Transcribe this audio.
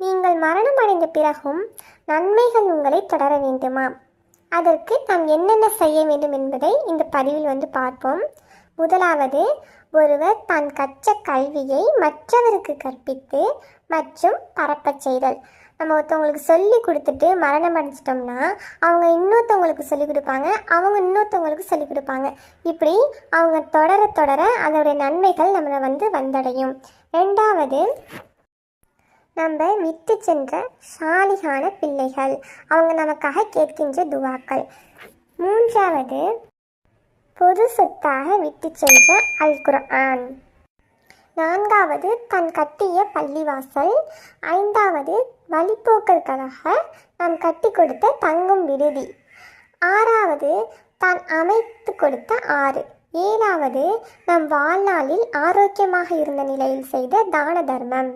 நீங்கள் மரணம் அடைந்த பிறகும் நன்மைகள் உங்களை தொடர வேண்டுமா? அதற்கு நாம் என்னென்ன செய்ய வேண்டும் என்பதை இந்த பதிவில் பார்ப்போம். முதலாவது, ஒருவர் தான் கற்ற கல்வியை மற்றவருக்கு கற்பித்து மற்றும் பரப்பச் செய்தல். நம்ம ஒருத்தவங்களுக்கு சொல்லி கொடுத்துட்டு மரணம் அடைஞ்சிட்டோம்னா அவங்க இன்னொருத்தவங்களுக்கு சொல்லிக் கொடுப்பாங்க, அவங்க இன்னொருத்தவங்களுக்கு சொல்லிக் கொடுப்பாங்க. இப்படி அவங்க தொடர தொடர அதோடைய நன்மைகள் நம்மளை வந்தடையும். ரெண்டாவது, நம்ம விட்டு சென்ற சாலிகான பிள்ளைகள், அவங்க நமக்காக கேட்கின்ற துவாக்கள். மூன்றாவது, பொது சொத்தாக விட்டு சென்ற அல் குர்ஆன். நான்காவது, தன் கட்டிய பள்ளிவாசல். ஐந்தாவது, வழிப்போக்கர்களுக்காக நாம் கட்டி கொடுத்த தங்கும் விடுதி. ஆறாவது, தான் அமைத்து கொடுத்த ஆறு. ஏழாவது, நம் வாழ்நாளில் ஆரோக்கியமாக இருந்த நிலையில் செய்த தான தர்மம்.